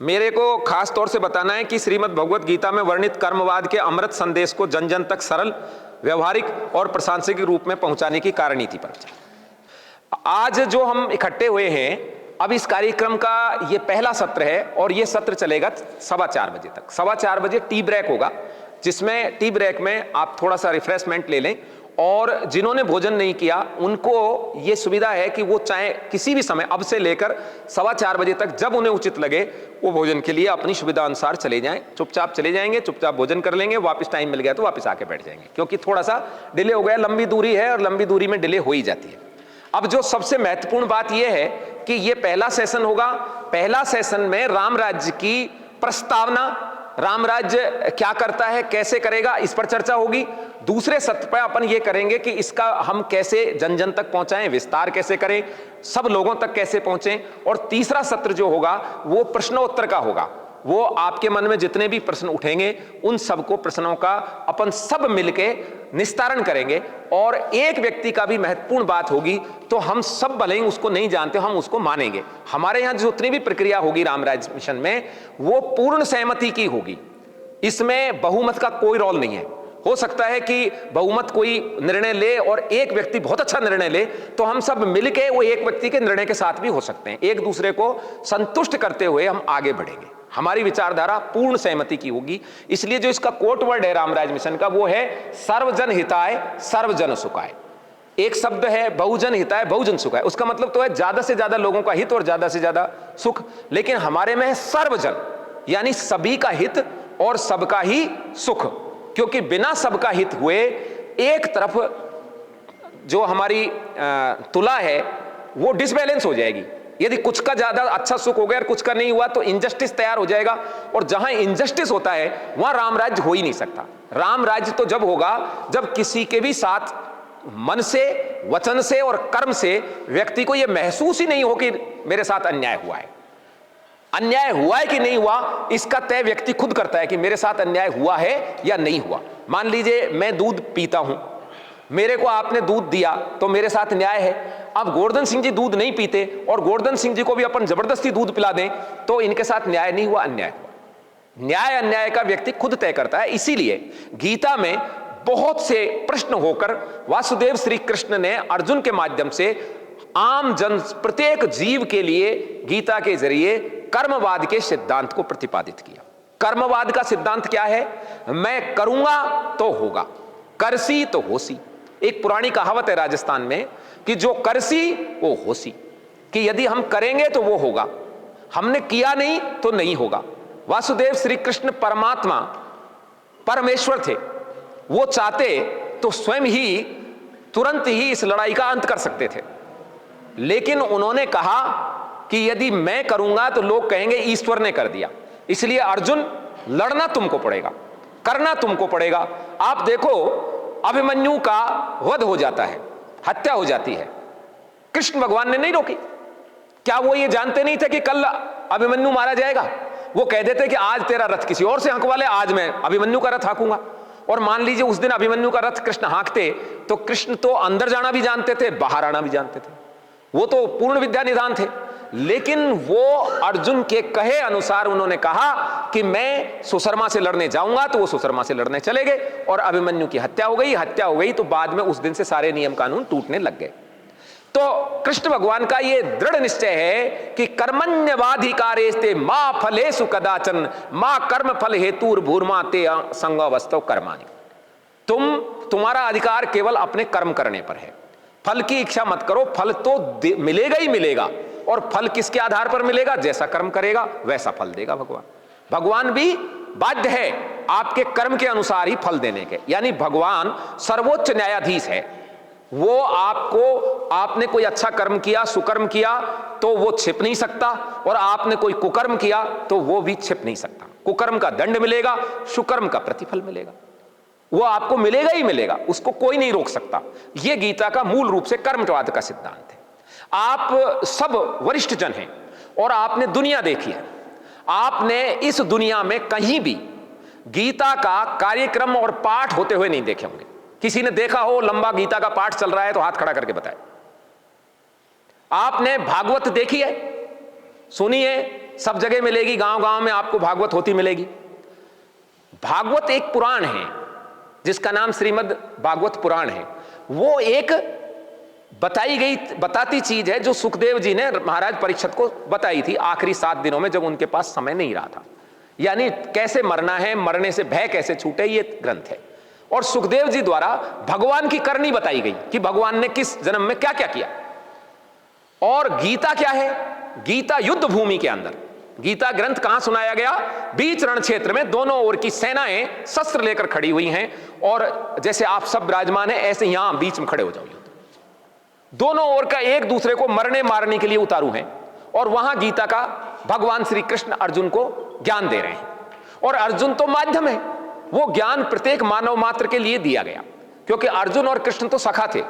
मेरे को खास तौर से बताना है कि श्रीमद् भगवत गीता में वर्णित कर्मवाद के अमृत संदेश को जन जन तक सरल, व्यवहारिक और प्रासंगिक रूप में पहुंचाने की कार्यनीति पर। आज जो हम इकट्ठे हुए हैं, अब इस कार्यक्रम का ये पहला सत्र है और ये सत्र चलेगा 4:15 बजे तक। 4:15 बजे टी ब्रेक होगा, जिसमें टी ब्रेक में आप थोड़ा सा रिफ्रेशमेंट ले लें, और जिन्होंने भोजन नहीं किया उनको ये सुविधा है कि वो चाहे किसी भी समय अब से लेकर 4:15 बजे तक जब उन्हें उचित लगे वो भोजन के लिए अपनी सुविधा अनुसार चले जाएं। चुपचाप चले जाएंगे, चुपचाप भोजन कर लेंगे, वापस टाइम मिल गया तो वापस आके बैठ जाएंगे, क्योंकि थोड़ा सा डिले हो गया, लंबी दूरी है और लंबी दूरी में डिले हो ही जाती है। अब जो सबसे महत्वपूर्ण बात यह है कि ये पहला सेशन होगा। पहला सेशन में राम राज्य की प्रस्तावना, राम राज्य क्या करता है, कैसे करेगा, इस पर चर्चा होगी। दूसरे सत्र पर अपन ये करेंगे कि इसका हम कैसे जन जन तक पहुंचाएं, विस्तार कैसे करें, सब लोगों तक कैसे पहुंचें। और तीसरा सत्र जो होगा वो प्रश्नोत्तर का होगा। वो आपके मन में जितने भी प्रश्न उठेंगे उन सबको प्रश्नों का अपन सब मिलके निस्तारण करेंगे। और एक व्यक्ति का भी महत्वपूर्ण बात होगी तो हम सब भले ही उसको नहीं जानते, हम उसको मानेंगे। हमारे यहाँ जितनी भी प्रक्रिया होगी राम राज्य मिशन में वो पूर्ण सहमति की होगी, इसमें बहुमत का कोई रोल नहीं है। हो सकता है कि बहुमत कोई निर्णय ले और एक व्यक्ति बहुत अच्छा निर्णय ले तो हम सब मिलके वो एक व्यक्ति के निर्णय के साथ भी हो सकते हैं। एक दूसरे को संतुष्ट करते हुए हम आगे बढ़ेंगे। हमारी विचारधारा पूर्ण सहमति की होगी। इसलिए जो इसका कोट वर्ड है रामराज मिशन का वो है सर्वजन हिताय सर्वजन सुखाय। एक शब्द है बहुजन हिताय बहुजन सुखाय, उसका मतलब तो है ज्यादा से ज्यादा लोगों का हित और ज्यादा से ज्यादा सुख। लेकिन हमारे में है सर्वजन, यानी सभी का हित और सबका ही सुख, क्योंकि बिना सबका हित हुए एक तरफ जो हमारी तुला है वो डिसबैलेंस हो जाएगी। यदि कुछ का ज्यादा अच्छा सुख हो गया और कुछ का नहीं हुआ तो इनजस्टिस तैयार हो जाएगा, और जहां इनजस्टिस होता है वहां राम राज्य हो ही नहीं सकता। राम राज्य तो जब होगा जब किसी के भी साथ मन से, वचन से और कर्म से व्यक्ति को यह महसूस ही नहीं हो कि मेरे साथ अन्याय हुआ है। अन्याय हुआ है कि नहीं हुआ इसका तय व्यक्ति खुद करता है कि मेरे साथ अन्याय हुआ है या नहीं हुआ। मान लीजिए मैं दूध पीता हूं, मेरे को आपने दूध दिया तो मेरे साथ न्याय है। अब गोवर्धन सिंह जी दूध नहीं पीते और गोवर्धन सिंह जी को भी अपन जबरदस्ती दूध पिला दें तो इनके साथ न्याय नहीं हुआ, अन्याय हुआ। न्याय अन्याय का व्यक्ति खुद तय करता है। इसीलिए गीता में बहुत से प्रश्न होकर वासुदेव श्री कृष्ण ने अर्जुन के माध्यम से आम जन, प्रत्येक जीव के लिए गीता के जरिए कर्मवाद के सिद्धांत को प्रतिपादित किया। कर्मवाद का सिद्धांत क्या है? मैं करूंगा तो होगा, करसी तो होसी। एक पुरानी कहावत है राजस्थान में कि जो करसी वो होसी, कि यदि हम करेंगे तो वो होगा, हमने किया नहीं तो नहीं होगा। वासुदेव श्री कृष्ण परमात्मा, परमेश्वर थे। वो चाहते तो स्वयं ही तुरंत ही इस लड़ाई का अंत कर सकते थे, लेकिन उन्होंने कहा कि यदि मैं करूंगा तो लोग कहेंगे ईश्वर ने कर दिया। इसलिए अर्जुन लड़ना तुमको पड़ेगा, करना तुमको पड़ेगा। आप देखो अभिमन्यु का वध हो जाता है, हत्या हो जाती है, कृष्ण भगवान ने नहीं रोकी। क्या वो ये जानते नहीं थे कि कल अभिमन्यु मारा जाएगा? वो कह देते कि आज तेरा रथ किसी और से हाँकवा ले, आज मैं अभिमन्यु का रथ हाँकूंगा। और मान लीजिए उस दिन अभिमन्यु का रथ कृष्ण हाँकते तो कृष्ण तो अंदर जाना भी जानते थे, बाहर आना भी जानते थे, वो तो पूर्ण विद्या निधान थे। लेकिन वो अर्जुन के कहे अनुसार उन्होंने कहा कि मैं सुशर्मा से लड़ने जाऊंगा, तो वो सुशर्मा से लड़ने चले गए और अभिमन्यु की हत्या हो गई। हत्या हो गई तो बाद में उस दिन से सारे नियम कानून टूटने लग गए। तो कृष्ण भगवान का ये दृढ़ निश्चय है कि कर्मण्यवाधिकारेस्ते मा फलेषु कदाचन मा कर्म फल हेतुर्भूर्मा ते संगवस्तव कर्माणि। तुम्हारा अधिकार केवल अपने कर्म करने पर है, फल की इच्छा मत करो। फल तो मिलेगा ही मिलेगा, और फल किसके आधार पर मिलेगा? जैसा कर्म करेगा वैसा फल देगा भगवान। भगवान भी बाध्य है आपके कर्म के अनुसार ही फल देने के, यानी भगवान सर्वोच्च न्यायाधीश है। वो आपको, आपने कोई अच्छा कर्म किया, सुकर्म किया तो वो छिप नहीं सकता, और आपने कोई कुकर्म किया तो वो भी छिप नहीं सकता। कुकर्म का दंड मिलेगा, सुकर्म का प्रतिफल मिलेगा, वो आपको मिलेगा ही मिलेगा, उसको कोई नहीं रोक सकता। यह गीता का मूल रूप से कर्मवाद का सिद्धांत है। आप सब वरिष्ठ जन हैं और आपने दुनिया देखी है। आपने इस दुनिया में कहीं भी गीता का कार्यक्रम और पाठ होते हुए नहीं देखे होंगे। किसी ने देखा हो लंबा गीता का पाठ चल रहा है तो हाथ खड़ा करके बताए। आपने भागवत देखी है, सुनी है, सब जगह मिलेगी, गांव गांव में आपको भागवत होती मिलेगी। भागवत एक पुराण है जिसका नाम श्रीमद् भागवत पुराण है। वो एक बताती चीज है जो सुखदेव जी ने महाराज परीक्षित को बताई थी आखिरी 7 दिनों में, जब उनके पास समय नहीं रहा था। यानी कैसे मरना है, मरने से भय कैसे छूटे, ये ग्रंथ है। और सुखदेव जी द्वारा भगवान की करनी बताई गई कि भगवान ने किस जन्म में क्या क्या किया। और गीता क्या है? गीता युद्ध भूमि के अंदर, गीता ग्रंथ कहां सुनाया गया? बीच रण क्षेत्र में दोनों ओर की सेनाएं शस्त्र लेकर खड़ी हुई हैं, और जैसे आप सब विराजमान हैं ऐसे यहां बीच में खड़े हो जाओ। दोनों ओर का एक दूसरे को मरने मारने के लिए उतारू हैं, और वहां गीता का भगवान श्री कृष्ण अर्जुन को ज्ञान दे रहे हैं। और अर्जुन तो माध्यम है, वो ज्ञान प्रत्येक मानव मात्र के लिए दिया गया, क्योंकि अर्जुन और कृष्ण तो सखा थे,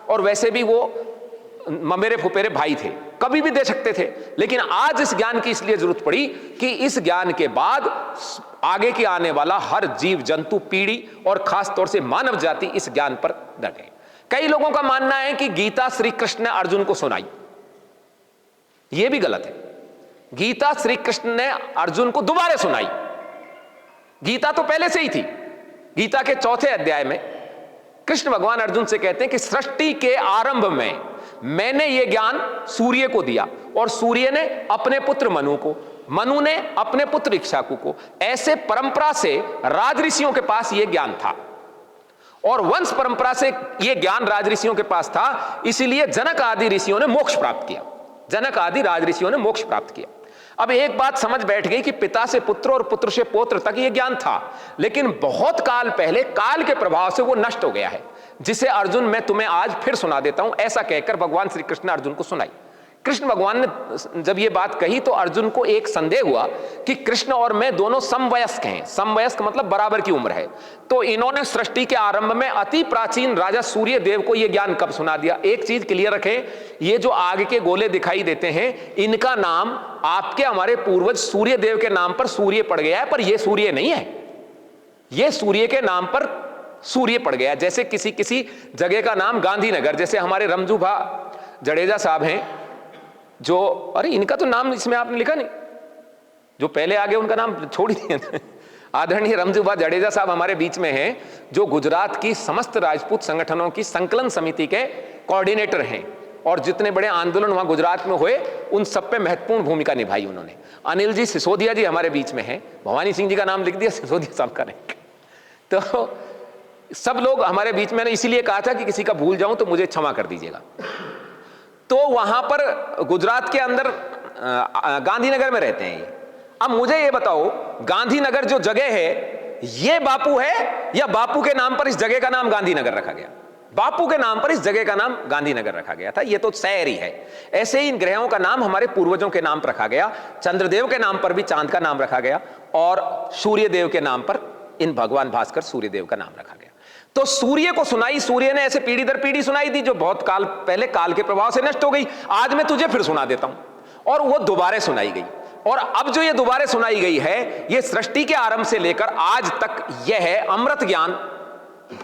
और वैसे भी वो ममेरे फुपेरे भाई थे, कभी भी दे सकते थे। लेकिन आज इस ज्ञान की इसलिए जरूरत पड़ी कि इस ज्ञान के बाद आगे के आने वाला हर जीव जंतु पीढ़ी और खास तौर से मानव जाति इस ज्ञान पर डटे। कई लोगों का मानना है कि गीता श्री कृष्ण ने अर्जुन को सुनाई, यह भी गलत है। गीता श्री कृष्ण ने अर्जुन को दोबारा सुनाई। गीता तो पहले से ही थी। गीता के 4थे अध्याय में कृष्ण भगवान अर्जुन से कहते हैं कि सृष्टि के आरंभ में मैंने यह ज्ञान सूर्य को दिया, और सूर्य ने अपने पुत्र मनु को, मनु ने अपने पुत्र इक्ष्वाकु को। ऐसे परंपरा से राज ऋषियों के पास यह ज्ञान था, और वंश परंपरा से यह ज्ञान राज ऋषियों के पास था। इसीलिए जनक आदि ऋषियों ने मोक्ष प्राप्त किया, जनक आदि राज ऋषियों ने मोक्ष प्राप्त किया। अब एक बात समझ बैठ गई कि पिता से पुत्र और पुत्र से पौत्र तक यह ज्ञान था, लेकिन बहुत काल पहले काल के प्रभाव से वो नष्ट हो गया है, जिसे अर्जुन मैं तुम्हें आज फिर सुना देता हूं, ऐसा कहकर भगवान श्री कृष्ण ने अर्जुन को सुनाई। कृष्ण भगवान ने जब ये बात कही तो अर्जुन को एक संदेह हुआ कि कृष्ण और मैं दोनों समवयस्क हैं। समवयस्क मतलब बराबर की उम्र है। तो इन्होंने सृष्टि के आरंभ में अति प्राचीन राजा सूर्य देव को यह ज्ञान कब सुना दिया? एक चीज क्लियर रखें, ये जो आग के गोले दिखाई देते हैं, इनका नाम आपके हमारे पूर्वज सूर्य देव के नाम पर सूर्य पड़ गया है, पर यह सूर्य नहीं है, यह सूर्य के नाम पर सूर्य पड़ गया। जैसे किसी जगह का नाम गांधीनगर, जैसे हमारे रमजू भा जडेजा साहब हैं जो, अरे इनका तो नाम इसमें आपने लिखा नहीं, जो पहले आगे उनका नाम छोड़ ही दिया। आदरणीय रमजूभा जडेजा साहब हमारे बीच में हैं, जो गुजरात की समस्त राजपूत संगठनों की संकलन समिति के कोऑर्डिनेटर हैं, और जितने बड़े आंदोलन वहां गुजरात में हुए उन सब पे महत्वपूर्ण भूमिका निभाई उन्होंने। अनिल जी सिसोदिया जी हमारे बीच में हैं, भवानी सिंह जी का नाम लिख दिया, सिसोदिया साहब का नहीं। तो सब लोग हमारे बीच में, इसीलिए कहा था कि किसी का भूल जाऊं तो मुझे क्षमा कर दीजिएगा। तो वहां पर गुजरात के अंदर गांधीनगर में रहते हैं ये। अब मुझे ये बताओ, गांधीनगर जो जगह है ये बापू है या बापू के नाम पर इस जगह का नाम गांधीनगर रखा गया? बापू के नाम पर इस जगह का नाम गांधीनगर रखा गया था, ये तो शहर ही है। ऐसे ही इन ग्रहों का नाम हमारे पूर्वजों के नाम पर रखा गया। चंद्रदेव के नाम पर भी चांद का नाम रखा गया, और सूर्य देव के नाम पर इन भगवान भास्कर सूर्य देव का नाम रखा गया। तो सूर्य को सुनाई, सूर्य ने ऐसे पीढ़ी दर पीढ़ी सुनाई दी, जो बहुत काल पहले काल के प्रभाव से नष्ट हो गई। आज मैं तुझे फिर सुना देता हूं, और वो दोबारा सुनाई गई। और अब जो ये दोबारा सुनाई गई है, ये सृष्टि के आरंभ से लेकर आज तक यह है अमृत ज्ञान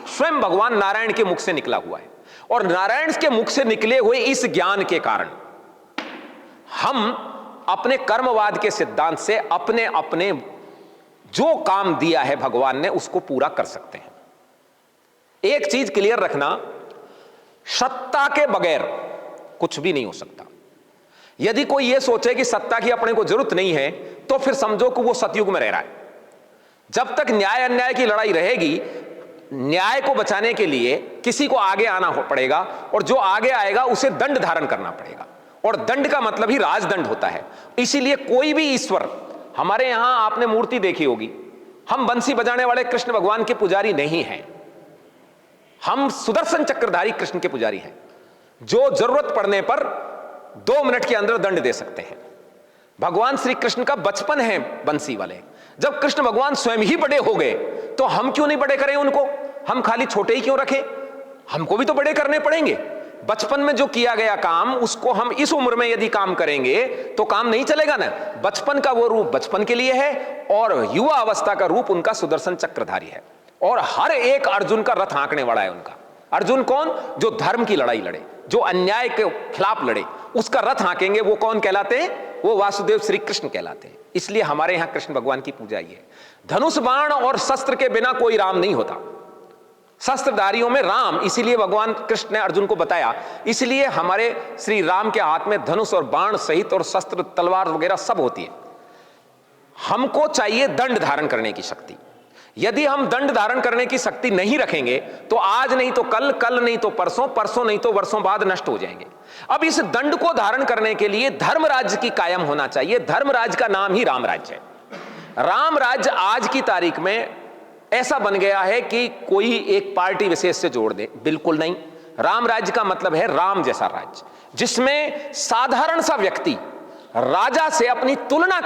स्वयं भगवान नारायण के मुख से निकला हुआ है। और नारायण के मुख से निकले हुए इस ज्ञान के कारण हम अपने कर्मवाद के सिद्धांत से अपने अपने जो काम दिया है भगवान ने उसको पूरा कर सकते हैं। एक चीज क्लियर रखना, सत्ता के बगैर कुछ भी नहीं हो सकता। यदि कोई यह सोचे कि सत्ता की अपने को जरूरत नहीं है, तो फिर समझो कि वो सतयुग में रह रहा है। जब तक न्याय अन्याय की लड़ाई रहेगी, न्याय को बचाने के लिए किसी को आगे आना पड़ेगा, और जो आगे आएगा उसे दंड धारण करना पड़ेगा, और दंड का मतलब ही राजदंड होता है। इसीलिए कोई भी ईश्वर, हमारे यहां आपने मूर्ति देखी होगी, हम बंसी बजाने वाले कृष्ण भगवान के पुजारी नहीं हैं, हम सुदर्शन चक्रधारी कृष्ण के पुजारी हैं, जो जरूरत पड़ने पर 2 मिनट के अंदर दंड दे सकते हैं। भगवान श्री कृष्ण का बचपन है बंसी वाले। जब कृष्ण भगवान स्वयं ही बड़े हो गए, तो हम क्यों नहीं बड़े करें उनको? हम खाली छोटे ही क्यों रखें? हमको भी तो बड़े करने पड़ेंगे। बचपन में जो किया गया काम, उसको हम इस उम्र में यदि काम करेंगे तो काम नहीं चलेगा ना। बचपन का वो रूप बचपन के लिए है, और युवा अवस्था का रूप उनका सुदर्शन चक्रधारी है। और हर एक अर्जुन का रथ हाँकने वाला है उनका। अर्जुन कौन? जो धर्म की लड़ाई लड़े, जो अन्याय के खिलाफ लड़े, उसका रथ हाँकेंगे, वो कौन कहलाते हैं? वो वासुदेव श्री कृष्ण कहलाते हैं। इसलिए हमारे यहां कृष्ण भगवान की पूजा ही है। धनुष बाण और शस्त्र के बिना कोई राम नहीं होता। शस्त्रधारियों में राम, इसीलिए भगवान कृष्ण ने अर्जुन को बताया। इसलिए हमारे श्री राम के हाथ में धनुष और बाण सहित और शस्त्र तलवार वगैरह सब होती है। हमको चाहिए दंड धारण करने की शक्ति। यदि हम दंड धारण करने की शक्ति नहीं रखेंगे तो आज नहीं तो कल, कल नहीं तो परसों, परसों नहीं तो वर्षों बाद नष्ट हो जाएंगे। अब इस दंड को धारण करने के लिए धर्म राज्य की कायम होना चाहिए। धर्म राज्य का नाम ही राम राज्य है। राम राज्य आज की तारीख में ऐसा बन गया है कि कोई एक पार्टी विशेष से जोड़ दे, बिल्कुल नहीं। राम राज्य का मतलब है राम जैसा राज्य, जिसमें साधारण सा व्यक्ति राजा से अपनी तुलना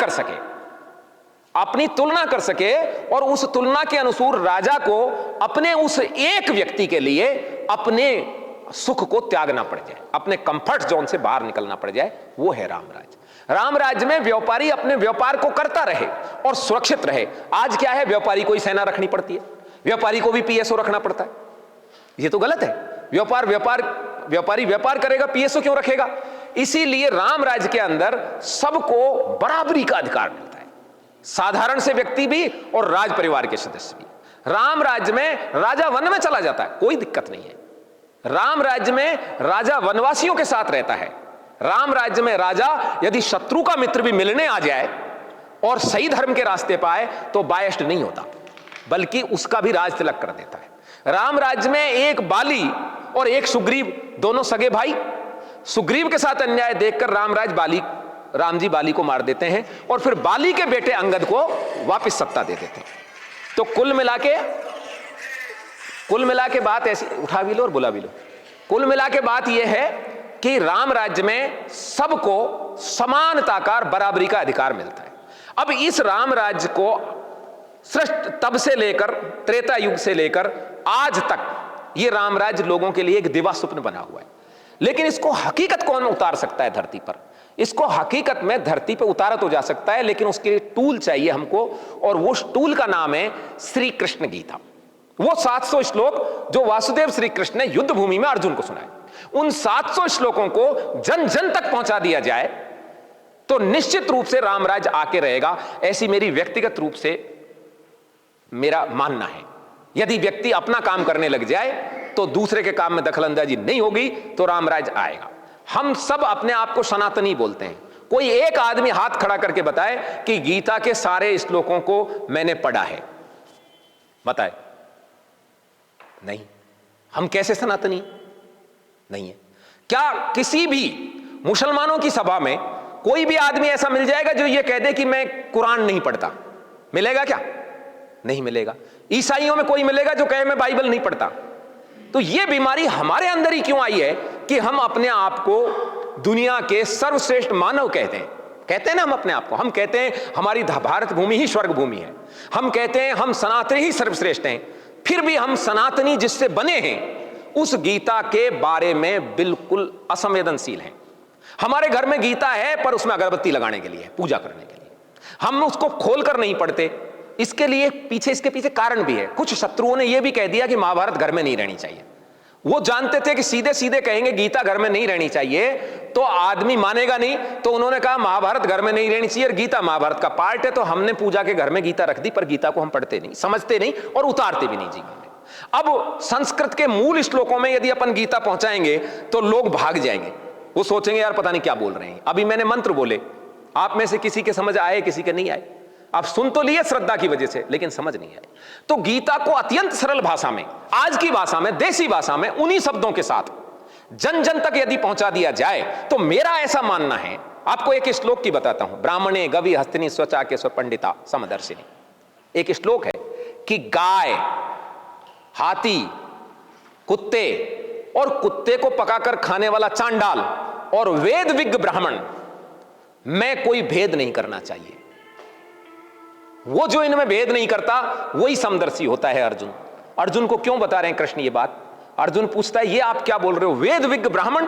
कर सके और उस तुलना के अनुसार राजा को अपने उस एक व्यक्ति के लिए अपने सुख को त्यागना पड़ जाए, अपने कंफर्ट जोन से बाहर निकलना पड़ जाए, वो है राम राज्य। राम राज्य में व्यापारी अपने व्यापार को करता रहे और सुरक्षित रहे। आज क्या है, व्यापारी को ही सेना रखनी पड़ती है, व्यापारी को भी पीएसओ रखना पड़ता है। ये तो गलत है। व्यापारी व्यापार करेगा, पीएसओ क्यों रखेगा? इसीलिए राम राज्य के अंदर सबको बराबरी का अधिकार मिलता है, साधारण से व्यक्ति भी और राज परिवार के सदस्य भी। राम राज्य में राजा वन में चला जाता है, कोई दिक्कत नहीं है। राम राज्य में राजा वनवासियों के साथ रहता है। राम राज्य में राजा यदि शत्रु का मित्र भी मिलने आ जाए और सही धर्म के रास्ते पाए तो बायस्ड नहीं होता, बल्कि उसका भी राज तिलक कर देता है। राम राज्य में एक बाली और एक सुग्रीव, दोनों सगे भाई, सुग्रीव के साथ अन्याय देखकर राम जी बाली को मार देते हैं और फिर बाली के बेटे अंगद को वापस सत्ता दे देते हैं। तो कुल मिला के बात ऐसी, उठा भी लो और बुला भी लो, कुल मिला के बात यह है कि राम राज्य में सबको समानता का, बराबरी का अधिकार मिलता है। अब इस राम राज्य को सृष्टि तब से लेकर त्रेता युग से लेकर आज तक ये राम राज्य लोगों के लिए एक दिवा स्वप्न बना हुआ है। लेकिन इसको हकीकत कौन उतार सकता है धरती पर? इसको हकीकत में धरती पर उतारा तो जा सकता है, लेकिन उसके लिए टूल चाहिए हमको, और वो टूल का नाम है श्री कृष्ण गीता। वो 700 श्लोक जो वासुदेव श्री कृष्ण ने युद्ध भूमि में अर्जुन को सुनाए, उन 700 श्लोकों को जन जन तक पहुंचा दिया जाए तो निश्चित रूप से रामराज आके रहेगा। ऐसी मेरी व्यक्तिगत रूप से मेरा मानना है। यदि व्यक्ति अपना काम करने लग जाए तो दूसरे के काम में दखलंदाजी नहीं होगी तो रामराज आएगा। हम सब अपने आप को सनातनी बोलते हैं। कोई एक आदमी हाथ खड़ा करके बताए कि गीता के सारे श्लोकों को मैंने पढ़ा है, बताए? नहीं। हम कैसे सनातनी? नहीं है। क्या किसी भी मुसलमानों की सभा में कोई भी आदमी ऐसा मिल जाएगा जो ये कह दे कि मैं कुरान नहीं पढ़ता? मिलेगा क्या? नहीं मिलेगा। ईसाइयों में कोई मिलेगा जो कहे मैं बाइबल नहीं पढ़ता? तो ये बीमारी हमारे अंदर ही क्यों आई है कि हम अपने आप को दुनिया के सर्वश्रेष्ठ मानव कहते हैं ना। हम अपने आप को, हम कहते हैं हमारी भारत भूमि ही स्वर्ग भूमि है, हम कहते हैं हम सनातनी ही सर्वश्रेष्ठ हैं, फिर भी हम सनातनी जिससे बने हैं उस गीता के बारे में बिल्कुल असंवेदनशील हैं। हमारे घर में गीता है पर उसमें अगरबत्ती लगाने के लिए, पूजा करने के लिए, हम उसको खोलकर नहीं पढ़ते। इसके पीछे कारण भी है। कुछ शत्रुओं ने यह भी कह दिया कि महाभारत घर में नहीं रहनी चाहिए। वो जानते थे कि सीधे सीधे कहेंगे गीता घर में नहीं रहनी चाहिए तो आदमी मानेगा नहीं, तो उन्होंने कहा महाभारत घर में नहीं रहनी चाहिए और गीता महाभारत का पार्ट है, तो हमने पूजा के घर में गीता रख दी। पर गीता को हम पढ़ते नहीं, समझते नहीं और उतारते भी नहीं जीवन में। अब संस्कृत के मूल श्लोकों में यदि अपन गीता पहुंचाएंगे तो लोग भाग जाएंगे, वो सोचेंगे यार पता नहीं क्या बोल रहे हैं। अभी मैंने मंत्र बोले, आप में से किसी के समझ आए, किसी के नहीं आए। आप सुन तो लिए श्रद्धा की वजह से, लेकिन समझ नहीं आई। तो गीता को अत्यंत सरल भाषा में, आज की भाषा में, देसी भाषा में, उन्हीं शब्दों के साथ जन जन तक यदि पहुंचा दिया जाए तो मेरा ऐसा मानना है। आपको एक श्लोक की बताता हूं। ब्राह्मणे गवि हस्तिनी स्वचा के स्व पंडिता समदर्शिनी, एक श्लोक है कि गाय, हाथी, कुत्ते और कुत्ते को पकाकर खाने वाला चांडाल और वेद विज्ञ ब्राह्मण में कोई भेद नहीं करना चाहिए। वो जो इनमें भेद नहीं करता वही समदर्शी होता है। अर्जुन को क्यों बता रहे हैं कृष्ण ये बात? अर्जुन पूछता है ये आप क्या बोल रहे हो? वेद विज्ञ ब्राह्मण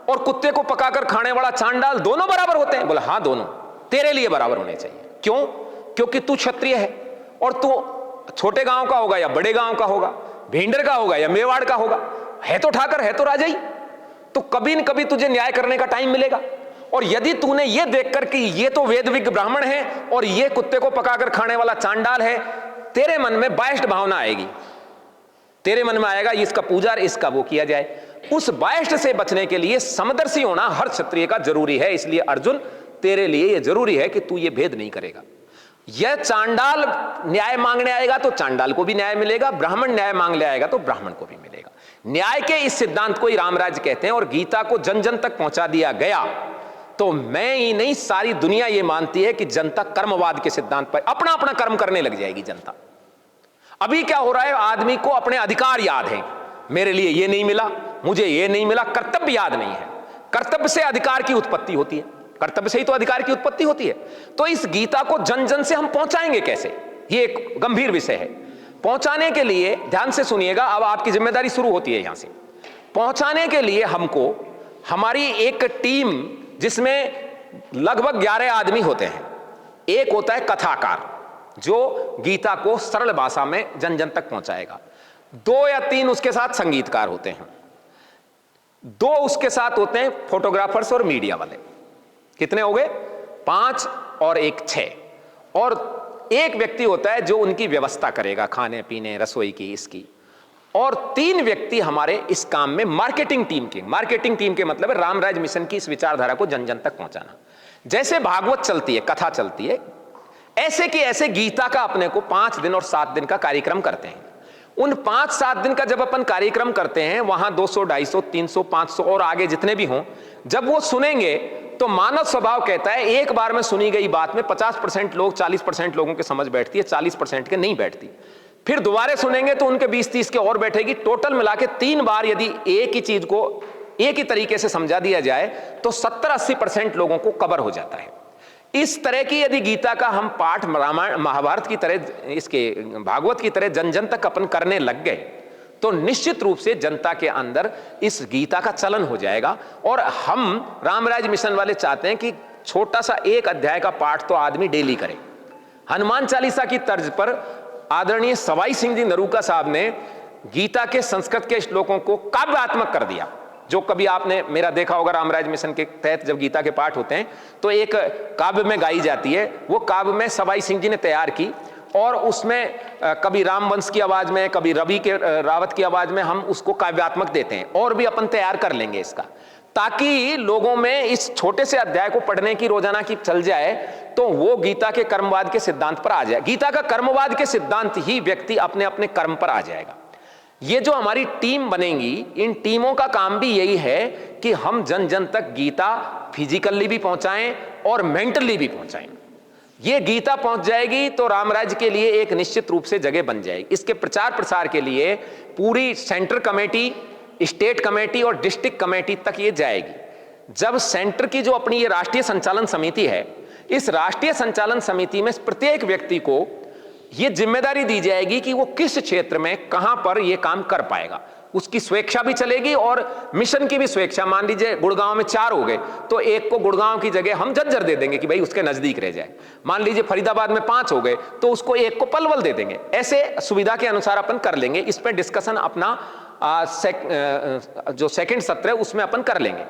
और कुत्ते को पकाकर खाने वाला चांडाल दोनों बराबर होते हैं? बोला हाँ दोनों तेरे लिए बराबर होने चाहिए। क्यों? क्योंकि तू क्षत्रिय है और तू छोटे गांव का होगा या बड़े गांव का होगा, भेंडर का होगा या मेवाड़ का होगा, है तो ठाकर, है तो राजा ही। तो कभी न कभी तुझे न्याय करने का टाइम मिलेगा। और यदि तूने ये देखकर कि ये तो वेदविज्ञ ब्राह्मण है और ये कुत्ते को पकाकर खाने वाला चांडाल है, तेरे मन में बायस्ड भावना आएगी, तेरे मन में आएगा इसका पूजा इसका वो किया जाए। उस बायस्ड से बचने के लिए समदर्शी होना हर क्षत्रिय का जरूरी है। इसलिए अर्जुन, तेरे लिए यह जरूरी है कि तू ये भेद नहीं करेगा। यह चांडाल न्याय मांगने आएगा तो चांडाल को भी न्याय मिलेगा, ब्राह्मण न्याय मांगने आएगा तो ब्राह्मण को भी मिलेगा। न्याय के इस सिद्धांत को ही रामराज कहते हैं। और गीता को जन जन तक पहुंचा दिया गया तो मैं ही नहीं, सारी दुनिया ये मानती है कि जनता कर्मवाद के सिद्धांत पर अपना अपना कर्म करने लग जाएगी। जनता अभी क्या हो रहा है, आदमी को अपने अधिकार याद है, मेरे लिए ये नहीं मिला, मुझे ये नहीं मिला, कर्तव्य याद नहीं है। कर्तव्य से अधिकार की उत्पत्ति होती है, कर्तव्य से ही तो अधिकार की उत्पत्ति होती है। तो इस गीता को जन जन से हम पहुंचाएंगे कैसे, ये एक गंभीर विषय है। पहुंचाने के लिए ध्यान से सुनिएगा, अब आपकी जिम्मेदारी शुरू होती है। यहां से पहुंचाने के लिए हमको हमारी एक टीम, जिसमें लगभग 11 आदमी होते हैं। एक होता है कथाकार, जो गीता को सरल भाषा में जन जन तक पहुंचाएगा। 2 या 3 उसके साथ संगीतकार होते हैं। 2 उसके साथ होते हैं फोटोग्राफर्स और मीडिया वाले। कितने हो गए? 5 और 1 6। और एक व्यक्ति होता है जो उनकी व्यवस्था करेगा, खाने पीने रसोई की, इसकी। और 3 व्यक्ति हमारे इस काम में मार्केटिंग टीम के। मार्केटिंग टीम के मतलब है रामराज मिशन की इस विचारधारा को जन जन तक पहुंचाना। जैसे भागवत चलती है, कथा चलती है, ऐसे कि ऐसे गीता का अपने को 5 दिन और 7 दिन का कार्यक्रम करते हैं। उन 5-7 दिन का जब अपन कार्यक्रम करते हैं, वहां 200, 250, 300, 500 और आगे जितने भी हों, जब वो सुनेंगे तो मानव स्वभाव कहता है एक बार में सुनी गई बात में 50% लोग, 40% लोगों के समझ बैठती है, 40% के नहीं बैठती। फिर दोबारा सुनेंगे तो उनके 20-30 के और बैठेगी। टोटल मिला के 3 बार यदि एक ही चीज को एक ही तरीके से समझा दिया जाए तो 70-80% लोगों को कवर हो जाता है। इस तरह की यदि गीता का हम पाठ रामायण महाभारत की तरह, इसके भागवत की तरह जन जन तक अपन करने लग गए तो निश्चित रूप से जनता के अंदर इस गीता का चलन हो जाएगा। और हम रामराज मिशन वाले चाहते हैं कि छोटा सा एक अध्याय का पाठ तो आदमी डेली करे। हनुमान चालीसा की तर्ज पर आदरणीय सवाई सिंह जी नरूका साहब ने गीता के संस्कृत के श्लोकों को काव्यात्मक कर दिया। जो कभी आपने मेरा देखा होगा, रामराज मिशन के तहत जब गीता के पाठ होते हैं तो एक काव्य में गाई जाती है, वो काव्य में सवाई सिंह जी ने तैयार की। और उसमें कभी रामवंश की आवाज में, कभी रवि के रावत की आवाज में हम उसको काव्यात्मक देते हैं। और भी अपन तैयार कर लेंगे इसका, ताकि लोगों में इस छोटे से अध्याय को पढ़ने की रोजाना की चल जाए तो वो गीता के कर्मवाद के सिद्धांत पर आ जाए। गीता का कर्मवाद के सिद्धांत ही व्यक्ति अपने अपने कर्म पर आ जाएगा। ये जो हमारी टीम बनेगी, इन टीमों का काम भी यही है कि हम जन जन तक गीता फिजिकली भी पहुंचाएं और मेंटली भी पहुंचाएं। ये गीता पहुंच जाएगी तो रामराज के लिए एक निश्चित रूप से जगह बन जाएगी। इसके प्रचार प्रसार के लिए पूरी सेंटर कमेटी, स्टेट कमेटी और डिस्ट्रिक्ट कमेटी तक ये जाएगी। जब सेंटर की जो अपनी ये राष्ट्रीय संचालन समिति है, इस राष्ट्रीय संचालन समिति में प्रत्येक व्यक्ति को ये जिम्मेदारी दी जाएगी कि वो किस क्षेत्र में कहां पर ये काम कर पाएगा। उसकी स्वेच्छा भी चलेगी और मिशन की भी स्वेच्छा। मान लीजिए गुड़गांव में 4 हो गए तो एक को गुड़गांव की जगह हम झज्जर दे देंगे कि भाई उसके नजदीक रह जाए। मान लीजिए फरीदाबाद में 5 हो गए तो उसको एक को पलवल दे देंगे। ऐसे सुविधा के अनुसार अपन कर लेंगे। इस पर डिस्कशन अपना जो सेकंड सत्र है उसमें अपन कर लेंगे।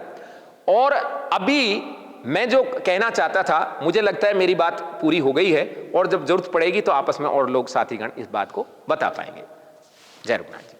और अभी मैं जो कहना चाहता था, मुझे लगता है मेरी बात पूरी हो गई है। और जब जरूरत पड़ेगी तो आपस में और लोग साथीगण इस बात को बता पाएंगे। जय रघुनाथ जी।